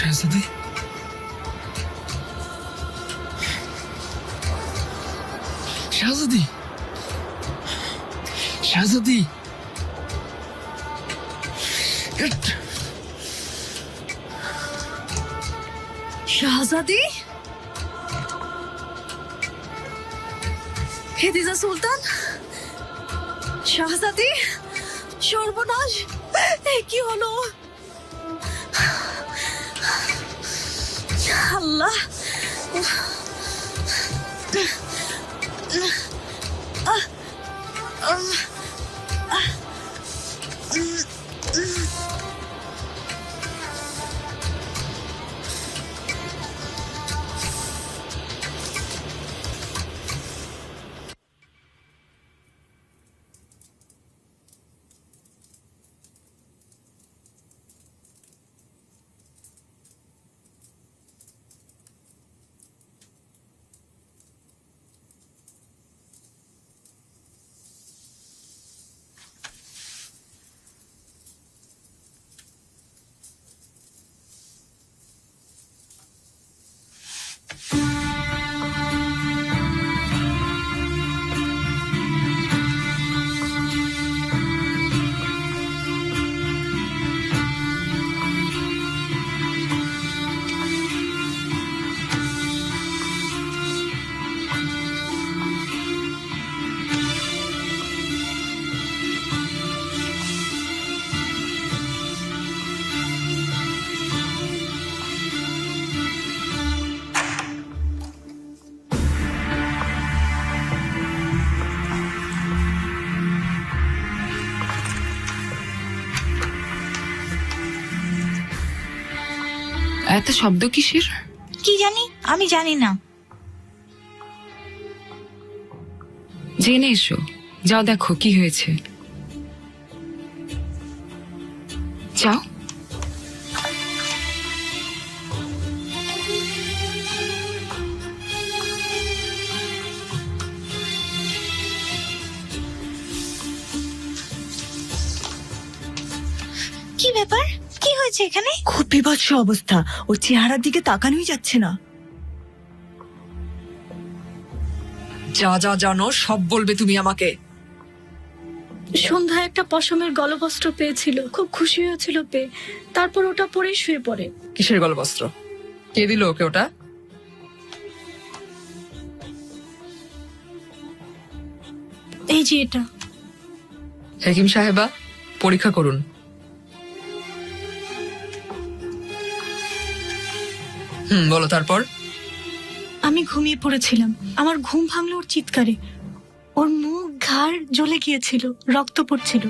শাহজাদি, শাহজাদি, শাহজাদি, শাহজাদি, হেদিজা সুলতান, শাহজাদি, সর্বনাশ, কি হলো? আল্লাহ, এত শব্দ কিসের? কি জানি, আমি জানি না। জেনে এসো, যাও দেখো কি হয়েছে। যাও। কি ব্যাপার? কি হয়েছে এখানে? খুব বিভৎস অবস্থা, ওর চেহারার দিকে তাকানোই যাচ্ছে না। যা যা জানো সব বলবে তুমি আমাকে। সন্ধ্যায় একটা পশমের গলবস্ত্র পেয়েছিল, খুব খুশি হয়েছিল পেয়ে, তারপর ওটা পরেই শুয়ে পড়ে। কিসের গলবস্ত্র? কে দিল ওকে ওটা? এই যে এটা। হাকিম সাহেবা, পরীক্ষা করুন। বলো তারপর। আমি ঘুমিয়ে পড়েছিলাম, আমার ঘুম ভাঙলো ওর চিৎকারে। ওর মুখ ঘাড় জ্বলে গিয়েছিল, রক্ত পড়ছিল।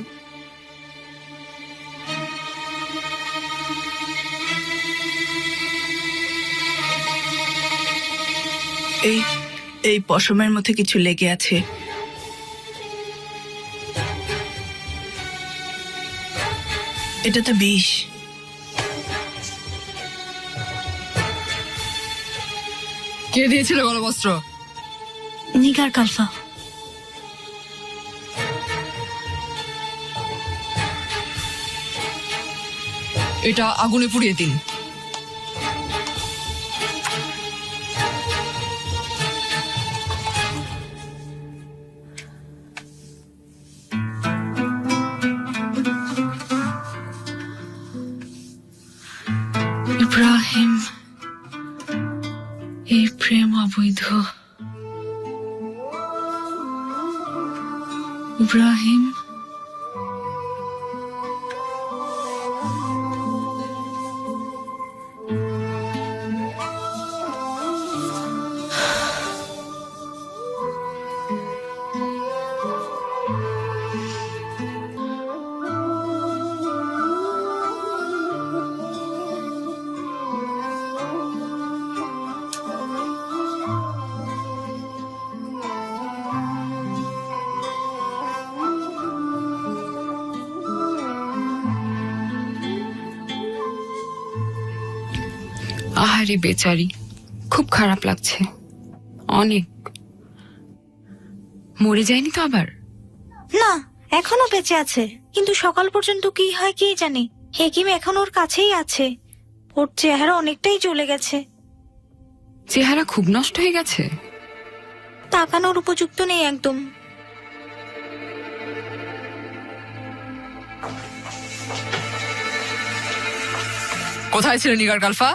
এই এই পশমের মধ্যে কিছু লেগে আছে। এটা তো বিষ। কে দিয়েছিল গলবস্ত্র? নিগার কালফা। এটা আগুনে পুড়িয়ে দিন। ইব্রাহিম, এই প্রেম অবৈধ। ইব্রাহিম, আহারে বেচারি, খুব খারাপ লাগছে অনেক। মরে যায়নি তো আবার? না, এখনো বেঁচে আছে, কিন্তু সকাল পর্যন্ত কি হয় কে জানে। হেকিম এখন ওর কাছেই আছে। ওর চেহারা অনেকটাই চলে গেছে, চেহারা খুব নষ্ট হয়ে গেছে। তাকানোর উপযুক্ত নেই একদম। কোথায় ছিল নিগার কালফা?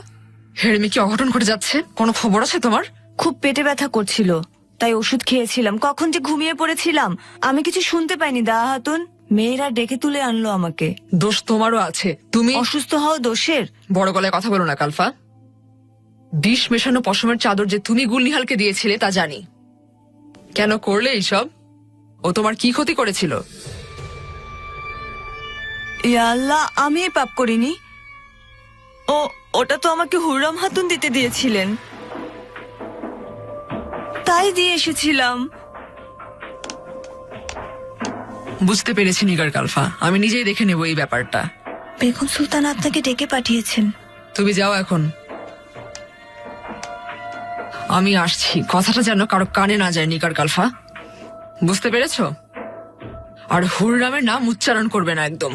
হেড়মি কি অঘটন ঘটে যাচ্ছে? কোনো খবর আছে তোমার? খুব পেটে ব্যথা করছিল, তাই ওষুধ খেয়েছিলাম। কখন যে ঘুমিয়ে পড়েছিলাম, আমি কিছু শুনতে পাইনি। দাহা হাতুন, মেয়েরা ডেকে তুলে আনলো আমাকে। দোষ তোমারও আছে। তুমি অসুস্থ হও দোষের? বড় গলায় কথা বলো না কালফা। বিষ মেশানো পশমের চাদর যে তুমি গুলনিহালকে দিয়েছিলে তা জানি। কেন করলে এইসব? ও তোমার কি ক্ষতি করেছিল? ইয়া আল্লাহ, আমি এই পাপ করিনি। ওটা তো আমাকে হুররাম হাতুন দিতে দিয়েছিলেন, তাই দিয়ে এসেছিলাম। বুঝতে পেরেছি নিগার কালফা, আমি নিজেই দেখে নেব এই ব্যাপারটা। বেগম সুলতান আপনাকে ডেকে পাঠিয়েছেন। তুমি যাও এখন, আমি আসছি। কথাটা যেন কারো কানে না যায় নিগার কালফা, বুঝতে পেরেছ? আর হুররামের নাম উচ্চারণ করবে না একদম।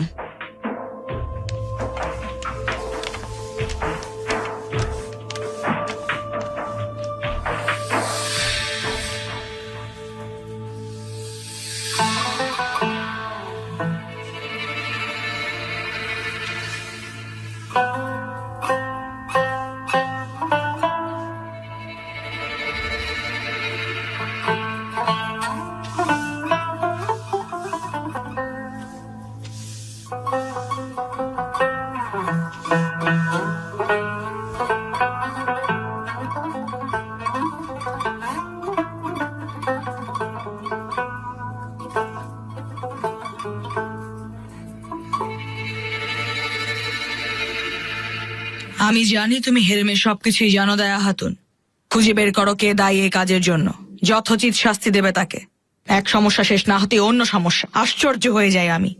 আমি জানি তুমি হেরেমের সবকিছুই জানো দায়া হাতুন। খুঁজে বের করো কে দায়ী এই কাজের জন্য, যথোচিত শাস্তি দেবে তাকে। এক সমস্যা শেষ না হতে অন্য সমস্যা। আশ্চর্য হয়ে যায় আমি।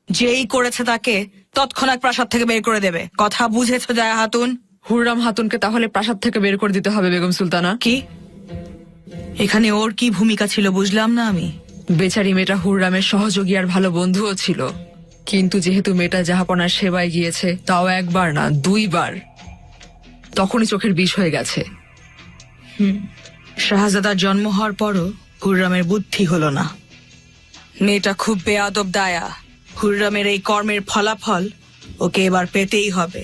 যেই করেছে তাকে তৎক্ষণাৎ প্রাসাদ থেকে বের করে দেবে। কথা বুঝেছো দায়া হাতুন? হুররাম হাতুনকে তাহলে প্রাসাদ থেকে বের করে দিতে হবে বেগম সুলতানা। কি এখানে ওর কি ভূমিকা ছিল বুঝলাম না আমি। বেচারি মেয়েটা হুররামের সহযোগী আর ভালো বন্ধুও ছিল, কিন্তু যেহেতু মেয়েটা জাহাপনার সেবায় গিয়েছে, তাও একবার না 2 বার, তখনই চোখের বিষ হয়ে গেছে। শাহজাদার জন্ম হওয়ার পরও হুররামের বুদ্ধি হলো না। মেয়েটা খুব বেয়াদব দায়া। হুররামের এই কর্মের ফলাফল ওকে এবার পেতেই হবে।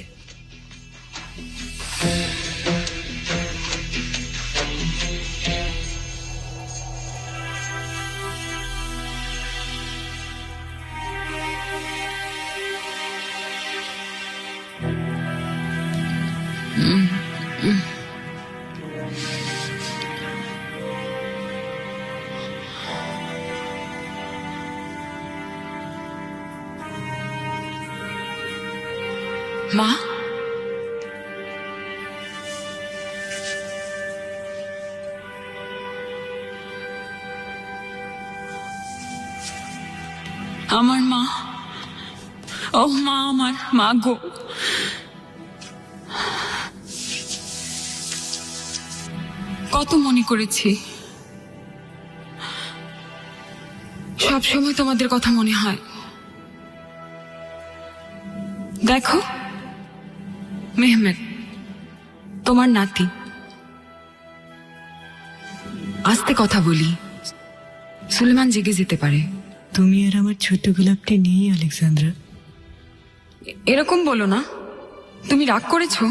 মা, আমার মা, ও মা, আমার মা গো। কত মনে করেছি, সব সময় তোমাদের কথা মনে হয়। দেখো মেহমেদ, তোমার নাতি। আস্তে কথা বলি, সুলেমান জেগে যেতে পারে। তুমি আর আমার ছোট গোলাপটি নেই আলেকজান্দ্রা। এরকম বলো না, তুমি রাগ করেছো?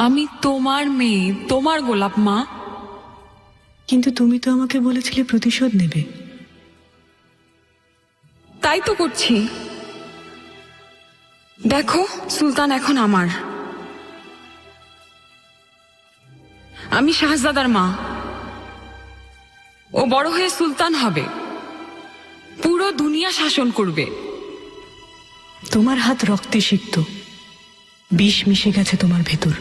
আমি তোমার মেয়ে, তোমার গোলাপ মা। কিন্তু তুমি তো আমাকে বলেছিলে প্রতিশোধ নেবে। তাই তো করছি। দেখো, সুলতান এখন আমার। আমি শাহজাদার মা। ও বড় হয়ে সুলতান হবে, পুরো দুনিয়া শাসন করবে। তোমার হাত রক্তে সিক্ত, বিষ মিশে গেছে তোমার ভেতর।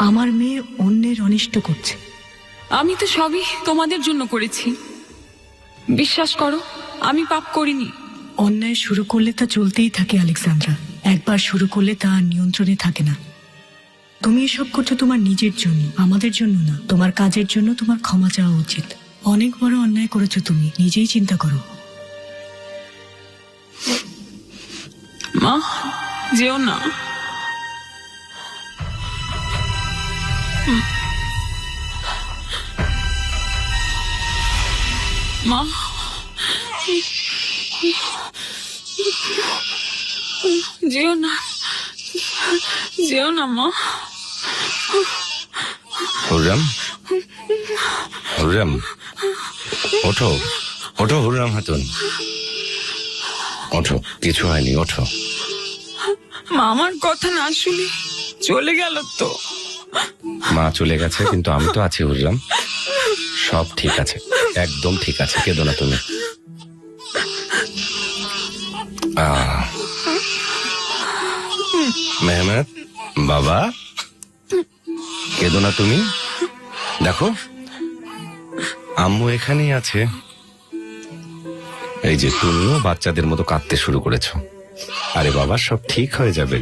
আমার মেয়ে অন্যের অনিষ্ট করছে। আমি তো সবই তোমাদের জন্য করেছি। বিশ্বাস করো, আমি পাপ করিনি। অন্যায় শুরু করলে তা চলতেই থাকে আলেকজান্দ্রা। একবার শুরু করলে তা আর নিয়ন্ত্রণে থাকে না। তুমি এসব করছো তোমার নিজের জন্য, আমাদের জন্য না। তোমার কাজের জন্য তোমার ক্ষমা চাওয়া উচিত। অনেক বড় অন্যায় করেছো তুমি, নিজেই চিন্তা করো। মা, মা যেও না। মা যেও না, যেও না মা। হুররাম, হুররাম, ওঠো ওঠো হুররাম খাতুন, ওঠো, কিছু হয়নি, ওঠো। মা আমার কথা না শুনে চলে গেল তো। মা চলে গেছে, কিন্তু আমি তো আছি হুররাম, সব ঠিক আছে, একদম ঠিক আছে, কেঁদো না তুমি। মেহমেদ বাবা, কেঁদো না তুমি, দেখো আম্মু এখানেই আছে। এই যে তুমিও বাচ্চাদের মতো কাঁদতে শুরু করেছো। আরে বাবা, সব ঠিক হয়ে যাবে।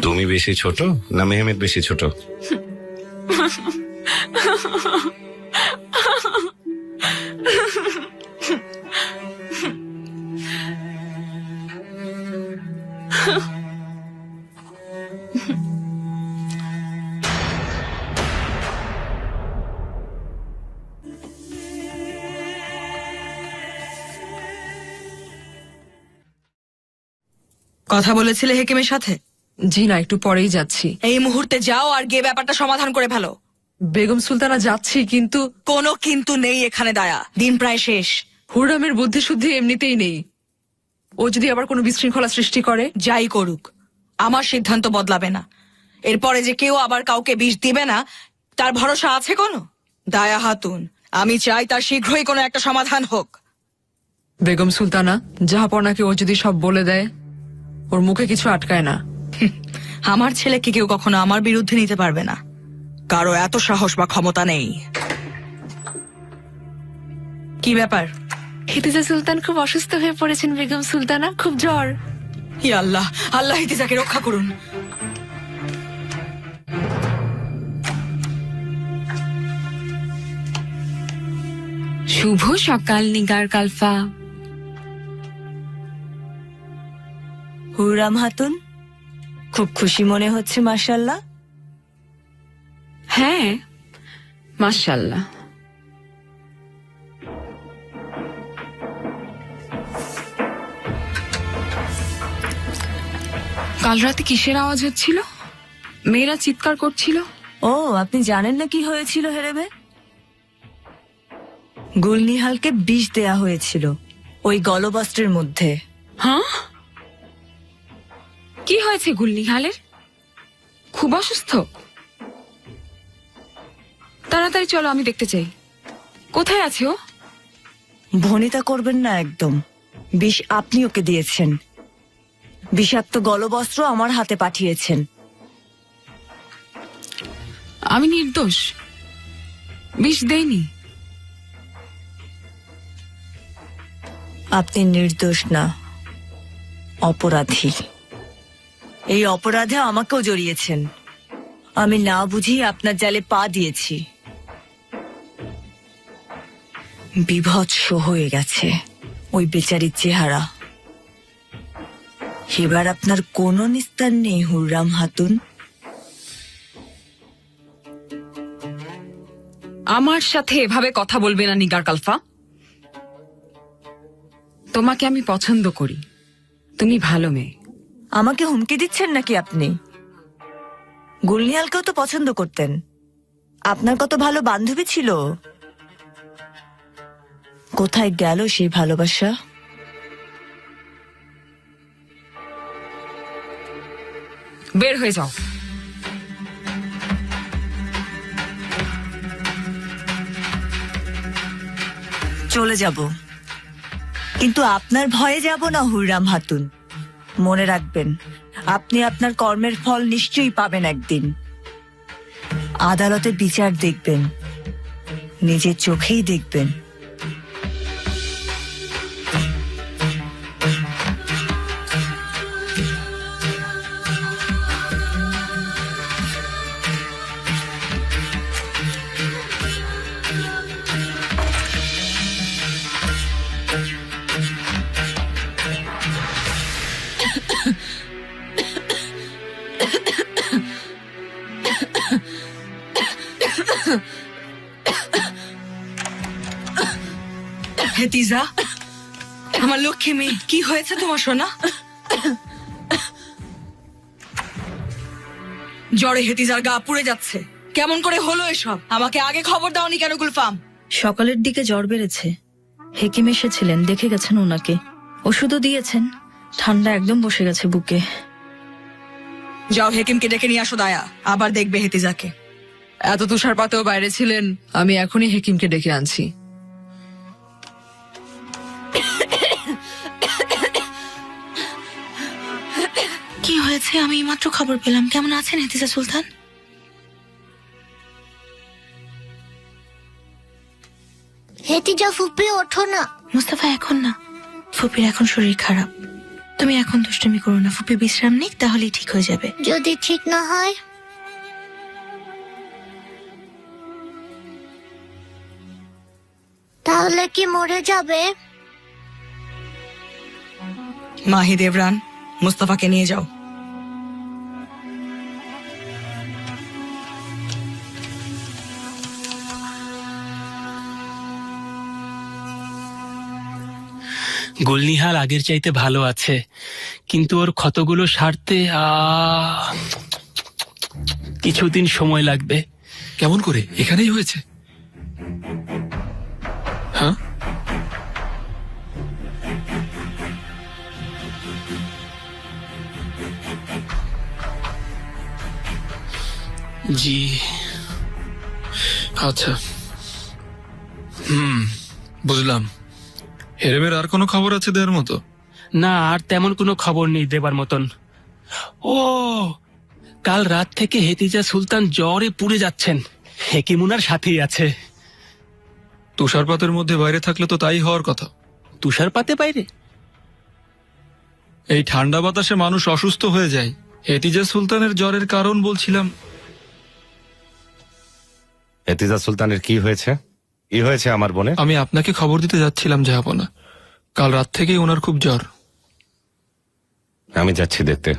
তুমি বেশি ছোট না মেহমেদ বেশি ছোট? কথা বলেছিলে হেকিমের সাথে? জি না, একটু পরেই যাচ্ছি। এই মুহূর্তে যাও আর গিয়ে ব্যাপারটা সমাধান করে ফেলো। বেগম সুলতানা যাচ্ছি, কিন্তু কোনো কিন্তু নেই এখানে দায়া, দিন প্রায় শেষ। হুররামের বুদ্ধি শুদ্ধি এমনিতেই নেই। ও যদি আবার কোনো বিশৃঙ্খলা সৃষ্টি করে? যাই করুক, আমার সিদ্ধান্ত বদলাবে না। এরপরে যে কেউ আবার কাউকে বিষ দিবে না তার ভরসা আছে কোনো? দায়া খাতুন, আমি চাই তার শীঘ্রই কোনো একটা সমাধান হোক। বেগম সুলতানা, জাহাপনাকে ও যদি সব বলে দেয়, ওর মুখে কিছু আটকায় না। আমার ছেলেকে কেউ কখনো আমার বিরুদ্ধে নিতে পারবে না, কারো এত সাহস বা ক্ষমতা নেই। কি ব্যাপার? হিতিজা সুলতান খুব অসুস্থ হয়ে পড়েছেন বেগম সুলতানা, খুব জ্বর। ই আল্লাহ, আল্লাহ হিতিজাকে রক্ষা করুন। শুভ সকাল নিগার কালফা। হুররাম খাতুন, খুব খুশি মনে হচ্ছে মাশাআল্লাহ। হ্যাঁ মাশাআল্লাহ। কাল রাতে কিসের আওয়াজ হচ্ছিল? মেয়েরা চিৎকার করছিল। ও, আপনি জানেন না কি হয়েছিল হেরেবে? গুলনিহালকে বিষ দেয়া হয়েছিল ওই গলবস্ত্রের মধ্যে। হ্যাঁ, কি হয়েছে গুলনিহালের? খুব অসুস্থ? তাড়াতাড়ি চলো, আমি দেখতে চাই। কোথায় আছে ও? ভনিতা করবেন না একদম। বিষ আপনি ওকে দিয়েছেন, বিষাক্ত গলবস্ত্র আমার হাতে পাঠিয়েছেন। আমি নির্দোষ, বিষ দেইনি। আপনি নির্দোষ না, অপরাধী। এই অপরাধে আমাকেও জড়িয়েছেন। আমি না বুঝি আপনার জালে পা দিয়েছি। বিভৎস হয়ে গেছে ওই বেচারির চেহারা। এবার আপনার কোনো নিস্তার নেই হুররাম খাতুন। আমার সাথে এভাবে কথা বলবে না নিগার কালফা। তোমাকে আমি পছন্দ করি, তুমি ভালো মেয়ে। আমাকে হুমকি দিচ্ছেন নাকি আপনি? গুলনিয়ালকেও তো পছন্দ করতেন, আপনার কত ভালো বান্ধবী ছিল। কোথায় গেল সেই ভালোবাসা? বের হয়ে যাও। চলে যাব, কিন্তু আপনার ভয়ে যাব না হুররাম খাতুন। মনে রাখবেন, আপনি আপনার কর্মের ফল নিশ্চয়ই পাবেন একদিন। আদালতে বিচার দেখবেন, নিজের চোখেই দেখবেন। হেতিজা, আমার লক্ষ্মী মেয়ে, কি হয়েছে তোমার সোনা? জ্বরে হেতিজার গা পুড়ে যাচ্ছে। কেমন করে হলো এসব? আমাকে আগে খবর দাওনি কেন গুলফাম? সকালের দিকে জ্বর বেড়েছে। হেকিম এসেছিলেন, দেখে গেছেন ওনাকে, ওষুধও দিয়েছেন। ঠান্ডা একদম বসে গেছে বুকে। যাও হেকিমকে ডেকে নিয়ে আসো দায়া, আবার দেখবে হেতিজাকে। এত তুষারপাতেও বাইরে ছিলেন, আমি এখনই হেকিমকে ডেকে আনছি। কি হয়েছে? আমি মাত্র খবর পেলাম। কেমন আছেন হেতিজা সুলতান? হেতিজা ফুপি, ওঠো না। মুস্তাফা, এখন না, ফুপির এখন শরীর খারাপ। তুমি এখন দুষ্টুমি করো না, ফুপি বিশ্রাম নিক, তাহলেই ঠিক হয়ে যাবে। যদি ঠিক না হয়? তাহলে কি মরে যাবে? মাহি দেবরান, মুস্তাফাকে নিয়ে যাও। গুলনিহাল আগের চাইতে ভালো আছে, কিন্তু ওর ক্ষতগুলো সারতে কিছুদিন সময় লাগবে। কেমন করে? এখানেই হয়েছে? হ্যাঁ, জি আচ্ছা, বুঝলাম। হেরেমের আর কোনো খবর আছে দেওয়ার মতো? না, আর তেমন কোনো খবর নেই দেবার মতন। ও, কাল রাত থেকে হেতিজা সুলতান জ্বরে পুড়ে যাচ্ছেন। হেকিমুনার সাথেই আছে। তুষারপাতের মধ্যে বাইরে থাকলে তো তাই হওয়ার কথা। তুষারপাতে বাইরে? এই ঠান্ডা বাতাসে মানুষ অসুস্থ হয়ে যায়। হেতিজা সুলতানের জ্বরের কারণ বলছিলাম। হেতিজা সুলতানের কি হয়েছে? কি হয়েছে আমার বোনের? আমি আপনাকে খবর দিতে যাচ্ছিলাম জাহাপনা, কাল রাত থেকেই ওনার খুব জ্বর। আমি যাচ্ছি দেখতে।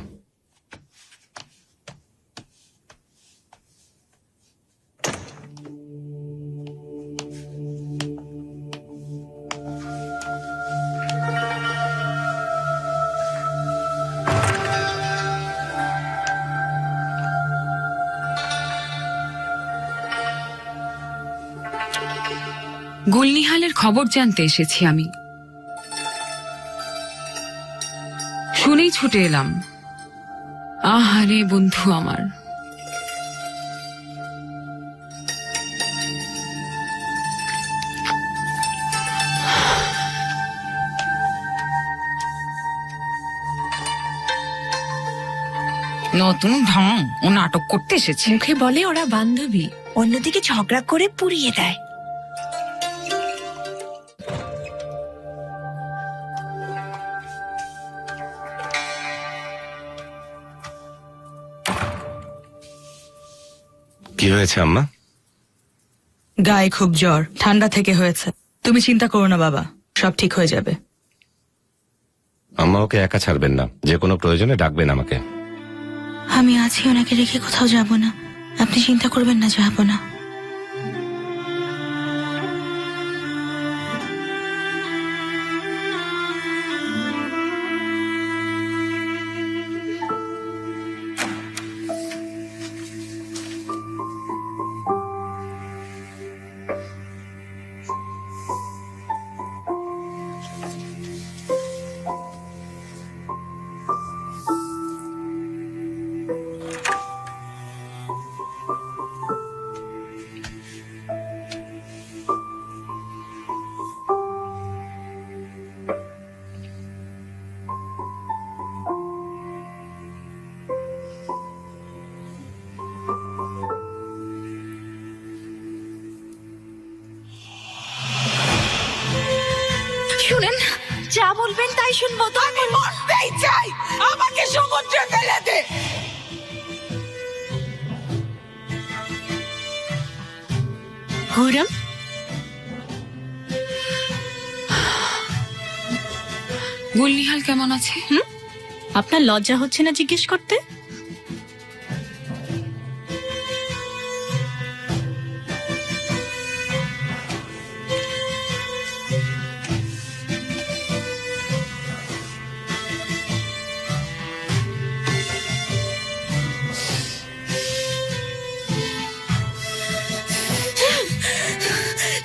গুলনিহালের খবর জানতে এসেছি আমি। শুনেই ছুটে এলাম। আহারে বন্ধু আমার, নতুন ঢং ও নাটক করতে এসেছে। মুখে বলে ওরা বান্ধবী, অন্যদিকে ঝগড়া করে পুড়িয়ে দেয়। কি হয়েছে আম্মা? গায়ে খুব জ্বর, ঠান্ডা থেকে হয়েছে। তুমি চিন্তা করো না বাবা, সব ঠিক হয়ে যাবে। আম্মা ওকে একা ছাড়বেন না, যে কোনো প্রয়োজনে ডাকবেন আমাকে। আমি আছি, ওনাকে রেখে কোথাও যাব না। আপনি চিন্তা করবেন না জাহাপনা। শুনেন, যা বলবেন তাই শুনবো। তো আমি মরতেই চাই, আমাকে সমুদ্রে ফেলে দে। হুরম, গুলনিহাল কেমন আছে? আপনার লজ্জা হচ্ছে না জিজ্ঞেস করতে?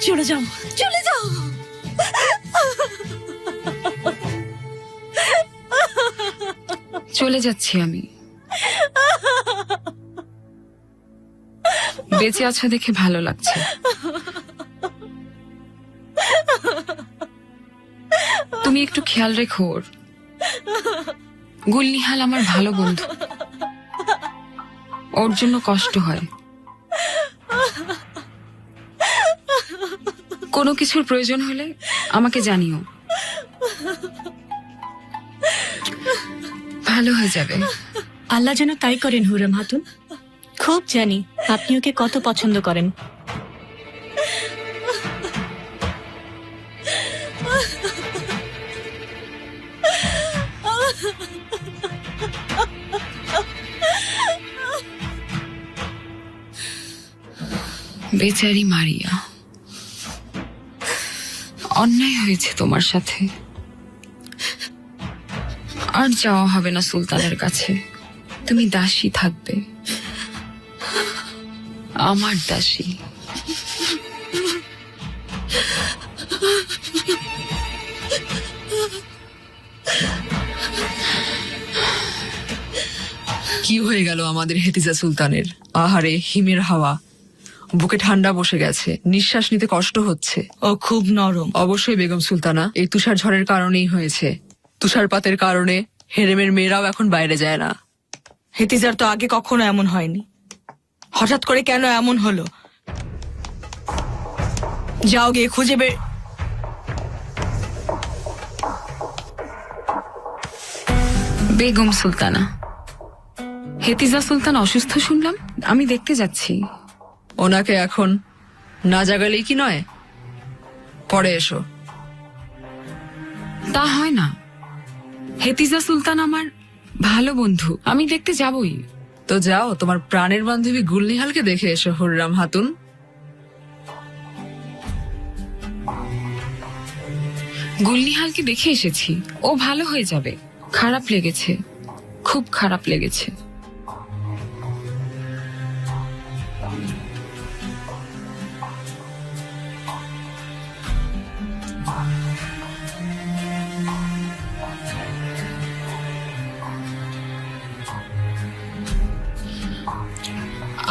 চলে যাও, চলে যাও। চলে যাচ্ছি আমি। বেঁচে আছো দেখে ভালো লাগছে। তুমি একটু খেয়াল রেখো ওর। গুলনিহাল আমার ভালো বন্ধু, ওর জন্য কষ্ট হয়। কোনো কিছুর প্রয়োজন হলে আমাকে জানিও। ভালো হয়ে যাবে। আল্লাহ যেন তাই করেন হুররাম খাতুন। খুব জানি আপনি ওকে কত পছন্দ করেন। বেচারি মারিয়া, অন্যায় হয়েছে তোমার সাথে। আর যাওয়া হবে না সুলতানের কাছে। তুমি দাসী থাকবে, আমার দাসী। কি হয়ে গেল আমাদের হেতিজা সুলতানের? আহারে, হিমের হাওয়া, বুকে ঠান্ডা বসে গেছে, নিঃশ্বাস নিতে কষ্ট হচ্ছে। ও খুব নরম। অবশ্যই বেগম সুলতানা, এই তুষার ঝড়ের কারণেই হয়েছে। তুষারপাতের কারণে হেরেমের মেয়েরাও এখন বাইরে যায় না। হেতিজার তো আগে কখনো এমন হয়নি, হঠাৎ করে কেন এমন হলো? যাও গিয়ে খুঁজে বের। বেগম সুলতানা, হেতিজা সুলতান অসুস্থ শুনলাম, আমি দেখতে যাচ্ছি। ওনাকে এখন না জাগালেই কি নয়? পরে এসো। তা হয় না, হেতিজা সুলতান আমার ভালো বন্ধু, আমি দেখতে যাবই। তো যাও, তোমার প্রাণের বান্ধবী গুলনিহালকে দেখে এসো হুররাম খাতুন। গুলনিহালকে দেখে এসেছি, ও ভালো হয়ে যাবে। খারাপ লেগেছে, খুব খারাপ লেগেছে।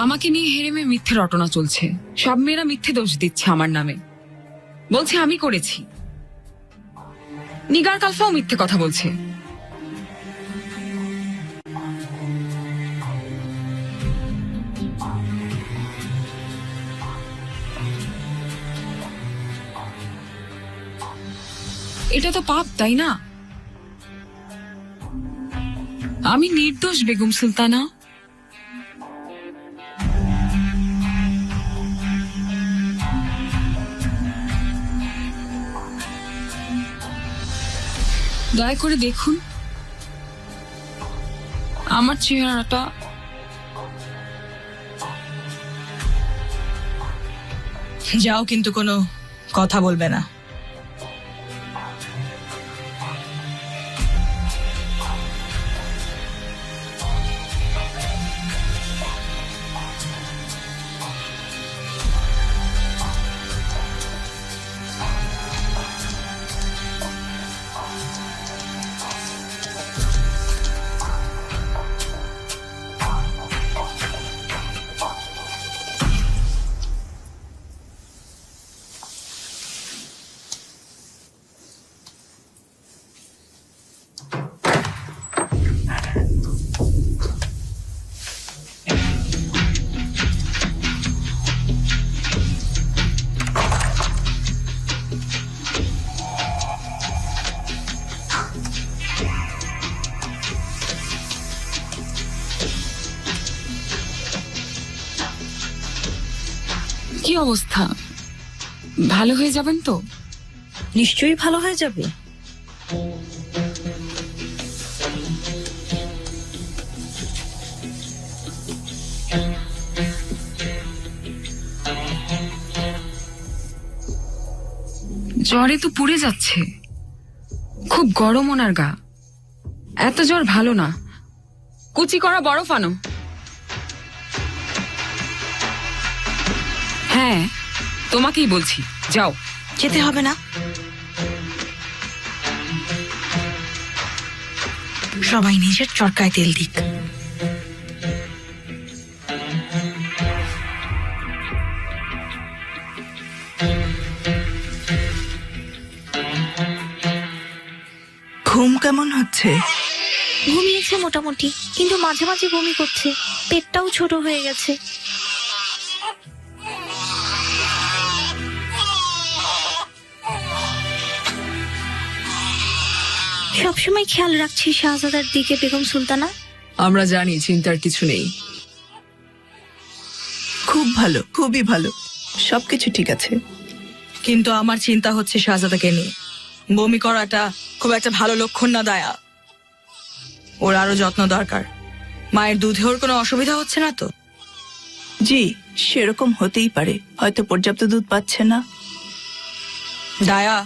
আমাকে নিয়ে হেরেমে মিথ্যে রটনা চলছে। সব মেয়েরা মিথ্যে দোষ দিচ্ছে আমার নামে, বলছে আমি করেছি। নিগার কালফাও মিথ্যে কথা বলছে। এটা তো পাপ, তাই না? আমি নির্দোষ বেগম সুলতানা। দয়া করে দেখুন আমার চেহারাটা। যাও, কিন্তু কোনো কথা বলবে না। কি অবস্থা? ভালো হয়ে যাবেন তো? নিশ্চয়ই ভালো হয়ে যাবে। জ্বরে তো পুড়ে যাচ্ছে, খুব গরম ওনার গা। এত জ্বর ভালো না, কুচি করা বরফ আনো। হ্যাঁ, তোমাকেই বলছি, যাও। যেতে হবে না। সবাই নিজের চরকায় তেল দিক। ঘুম কেমন হচ্ছে? ঘুমিয়েছে মোটামুটি, কিন্তু মাঝে মাঝে বমি করছে, পেটটাও ছোট হয়ে গেছে। সবসময় খেয়াল রাখছি শাহজাদার দিকে বেগম সুলতানা। আমরা জানি চিন্তার কিছু নেই। খুব ভালো, খুবই ভালো, সবকিছু ঠিক আছে। কিন্তু আমার চিন্তা হচ্ছে শাহজাদাকে নিয়ে। বমি করাটা খুব একটা ভালো লক্ষণ না দায়া। ওর আরো যত্ন দরকার। মায়ের দুধে ওর কোনো অসুবিধা হচ্ছে না তো? জি, সেরকম হতেই পারে, হয়তো পর্যাপ্ত দুধ পাচ্ছে না। দায়া,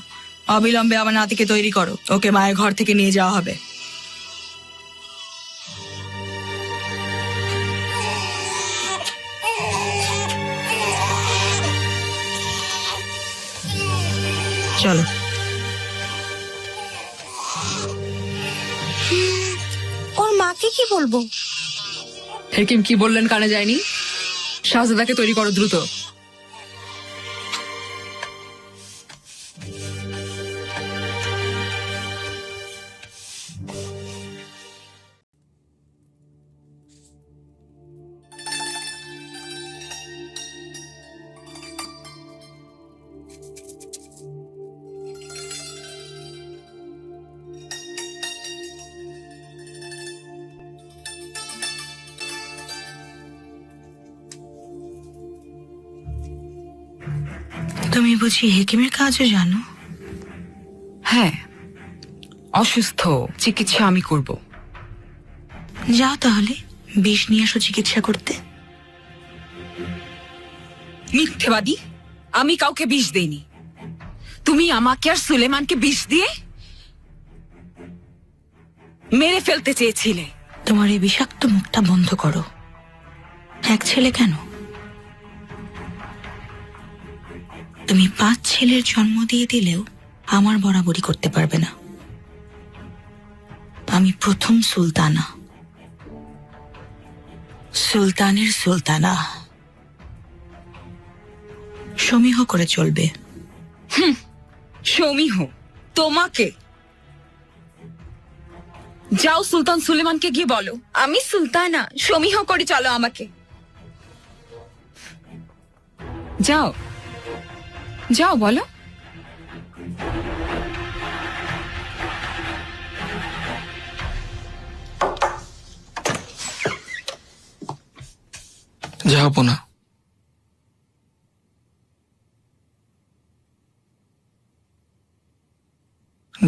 অবিলম্বে আমার নাতিকে তৈরি করো, ওকে মায়ের ঘর থেকে নিয়ে যাওয়া হবে। চলো। ওর মাকে কি বলবো? হেকিম কি বললেন কানে যায়নি? শাহজাদাকে তৈরি করো দ্রুত। তুমি বুঝি হেকিমের কাজও জানো? হ্যাঁ, অসুস্থ, চিকিৎসা আমি করব। যাও তাহলে, বিষ নিয়ে আসো চিকিৎসা করতে। মিথ্যেবাদী, আমি কাউকে বিষ দেইনি। তুমি আমাকে আর সুলেমানকে বিষ দিয়ে মেরে ফেলতে চেয়েছিলে। তোমার এই বিষাক্ত মুখটা বন্ধ করো। এক ছেলে কেন, তুমি 5 ছেলের জন্ম দিয়ে দিলেও আমার বরাবরি করতে পারবে না। আমি প্রথম সুলতানা, সুলতানের সুলতানা। সমীহ করে চলবে। সমীহ তোমাকে? যাও সুলতান সুলেমানকে গিয়ে বলো আমি সুলতানা, সমীহ করে চলো আমাকে। যাও যাও, বলো। যাবো না।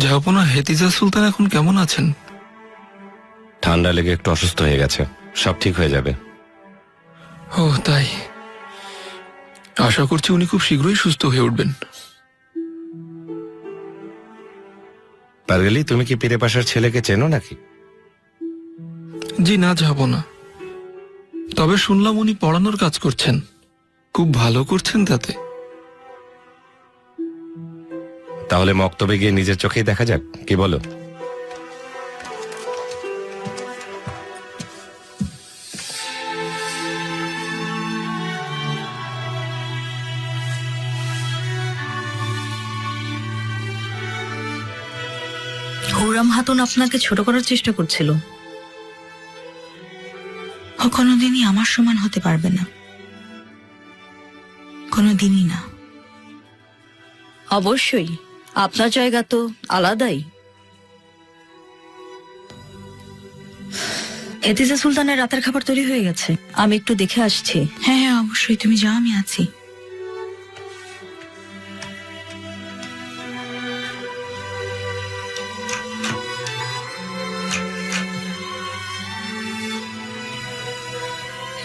যাবো না। হেতিজা সুলতান এখন কেমন আছেন? ঠান্ডা লেগে একটু অসুস্থ হয়ে গেছে, সব ঠিক হয়ে যাবে। ও তাই, আশা করছি উনি খুব শীঘ্রই সুস্থ হয়ে উঠবেন। পারগেলি, তুমি কি পীরে পাশার ছেলেকে চেনো নাকি? জি না, যাবো না। তবে শুনলাম উনি পড়ানোর কাজ করছেন, খুব ভালো করছেন তাতে। তাহলে মক্তবে গিয়ে নিজের চোখেই দেখা যাক, কি বলো? হুররাম খাতুন আপনাকে ছোট করার চেষ্টা করছিল। ও কোনোদিনই আমার সমান হতে পারবে না, কোনোদিনই না। অবশ্যই, আপনার জায়গা তো আলাদাই। হেতিজা সুলতানের রাতের খাবার তৈরি হয়ে গেছে, আমি একটু দেখে আসছি। হ্যাঁ হ্যাঁ, অবশ্যই, তুমি যাও, আমি আছি।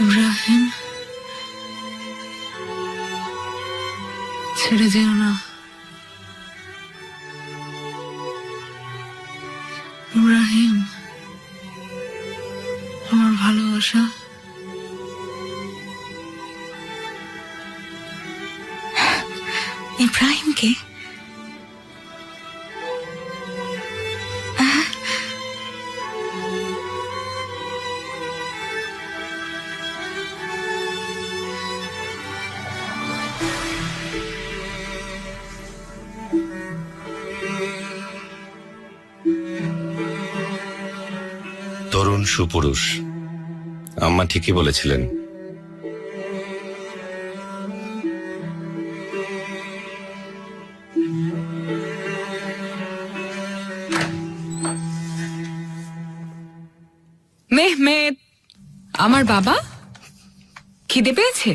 ইব্রাহিম, ছেড়ে যেও না। ইব্রাহিম, আমার ভালোবাসা। ইব্রাহিমকে? তরুণ সুপুরুষ, আম্মা ঠিকই বলেছিলেন। মেহমেদ, আমার বাবা খিদে পেয়েছে?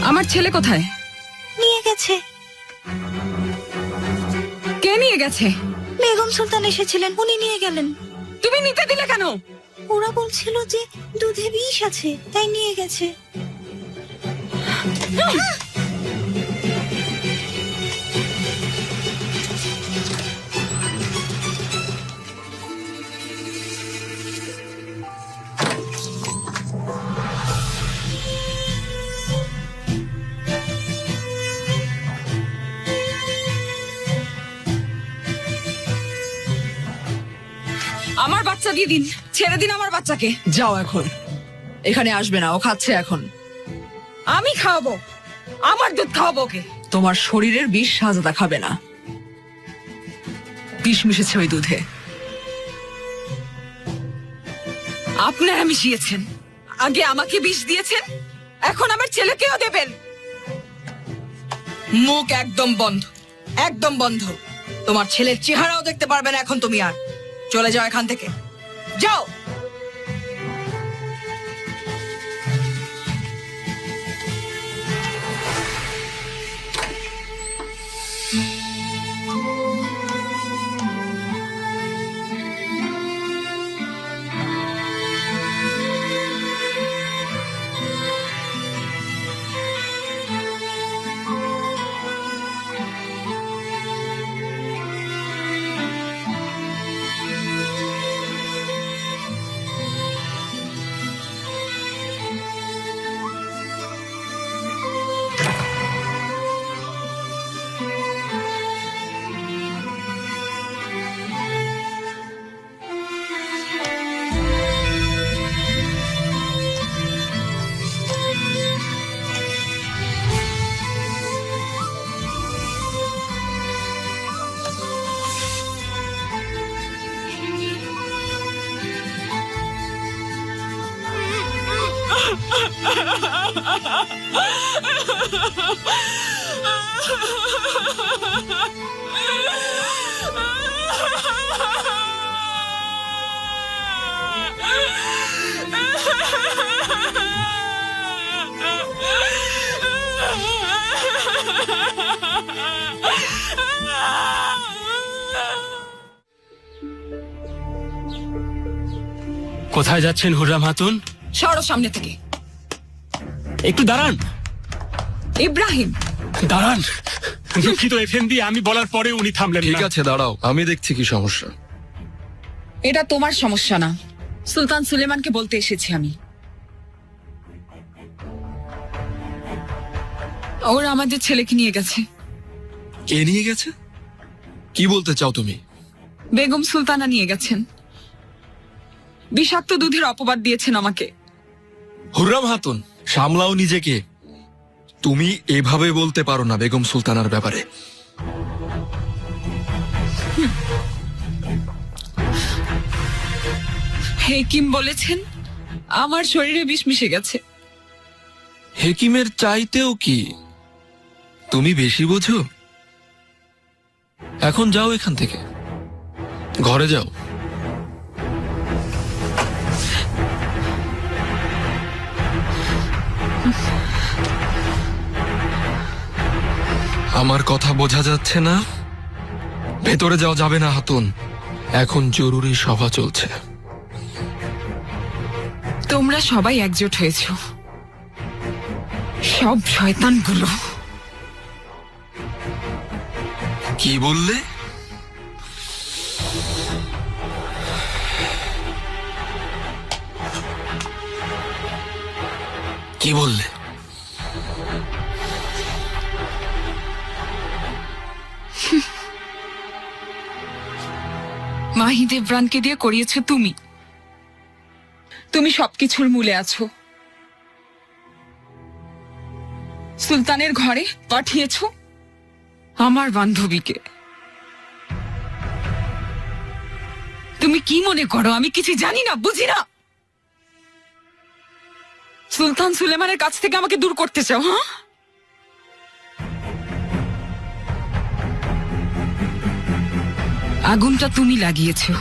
আমার ছেলে কোথায়? নিয়ে গেছে। কে নিয়ে গেছে? বেগম সুলতান এসেছিলেন, উনি নিয়ে গেলেন। তুমি নিতে দিলে কেন? ওরা বলছিল যে দুধে বিষ আছে, তাই নিয়ে গেছে। আমার বাচ্চা দিয়ে দিন, ছেড়ে দিন আমার বাচ্চাকে। যাও এখন, এখানে আসবে না, ও খাচ্ছে এখন। আমি খাওয়াবো, আমার দুধ খাওয়াবো ওকে। তোমার শরীরের বিষ সাজাদা খাবে না, বিষ মিশেছে ওই দুধে। আপনারা মিশিয়েছেন, আগে আমাকে বিষ দিয়েছেন, এখন আমার ছেলেকেও দেবেন। মুখ একদম বন্ধ, একদম বন্ধ। তোমার ছেলের চেহারাও দেখতে পারবে না এখন তুমি। আর চলে যাও এখান থেকে, যাও। কোথায় যাচ্ছেন হুররাম খাতুন? সরো সামনে থেকে। একটু দাঁড়ান। ইব্রাহিম, দাঁড়ান। দুঃখিত এফএনদি, আমি বলার পরে উনি থামলেন না। ঠিক আছে, দাঁড়াও, আমি দেখছি কি সমস্যা। এটা তোমার সমস্যা না, সুলতান সুলেমানকে বলতে এসেছি আমি। ওরা আমাদের ছেলেকে নিয়ে গেছে। কে নিয়ে গেছে? কি বলতে চাও তুমি? বেগম সুলতানা নিয়ে গেছেন, বিষাক্ত দুধের অপবাদ দিয়েছেন আমাকে। হুররাম খাতুন, সামলাও নিজেকে। তুমি এভাবে বলতে পারো না বেগম সুলতানার ব্যাপারে। হেকিম বলেছেন আমার শরীরে বিষ মিশে গেছে। হেকিমের চাইতেও কি তুমি বেশি বোঝো? এখন যাও এখান থেকে, ঘরে যাও। আমার কথা বোঝা যাচ্ছে না? ভেতরে যাওয়া যাবে না খাতুন, এখন জরুরি সভা চলছে। তোমরা সবাই একজোট হয়েছ, সব শয়তানগুলো। কি বললে? কি বললে? মাহি দেবরানকে দিয়ে করিয়েছো তুমি। তুমি সবকিছুর মূলে আছো। সুলতানের ঘরে পাঠিয়েছো আমার বান্ধবীকে। তুমি কি মনে করো আমি কিছু জানি না, বুঝি না? সুলতান সুলেমানের কাছ থেকে আমাকে দূর করতে চাও? হ্যাঁ, আগুনটা তুমি লাগিয়েছো।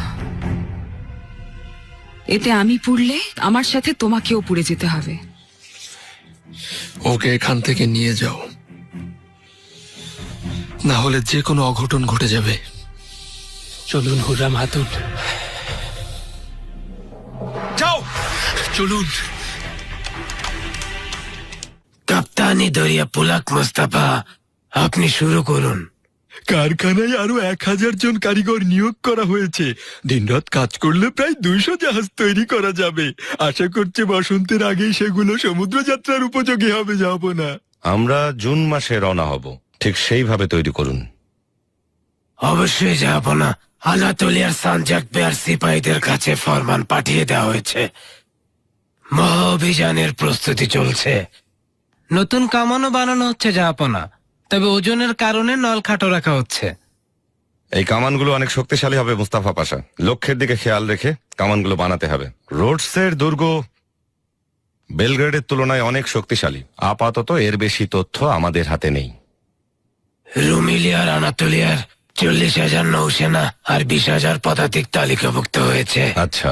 এতে আমি পুড়লে আমার সাথে তোমাকেও পুড়ে যেতে হবে। ওকে এখান থেকে নিয়ে যাও, না হলে যে কোনো অঘটন ঘটে যাবে। চলুন হুররাম হাতুন, যাও, চলুন। কাপ্তানি দরিয়া পুলাক মোস্তাফা, আপনি শুরু করুন। কারখানায় আরো 1000 জন কারিগর নিয়োগ করা হয়েছে। দিনরাত কাজ করলে প্রায় 200 জাহাজ তৈরি করা যাবে। আশা করছি বসন্তের আগেই সেগুলো সমুদ্র যাত্রার উপযোগী হবে। যাব না? আমরা জুন মাসে রওনা হব, ঠিক সেইভাবে তৈরি করুন। অবশ্যই যাব না। আনাতোলিয়ার সানজাক বেয়ার সিপাহীদের কাছে ফরমান পাঠিয়ে দেওয়া হয়েছে। মহা অভিযানের প্রস্তুতি চলছে। নতুন কামানও বানানো হচ্ছে জাহাপনা, তবে ওজনের কারণে নল খাটো রাখা হচ্ছে। এই কামানগুলো অনেক শক্তিশালী হবে মুস্তাফা পাশা। লক্ষ্যের দিকে খেয়াল রেখে কামানগুলো বানাতে হবে। রোডসের দুর্গ বেলগ্রেডের তুলনায় অনেক শক্তিশালী। আপাতত এর বেশি তথ্য আমাদের হাতে নেই। রুমিলিয়ার আনাতোলিয়ার 40,000 নৌসেনা আর 20,000 পদাতিক তালিকাভুক্ত হয়েছে। আচ্ছা,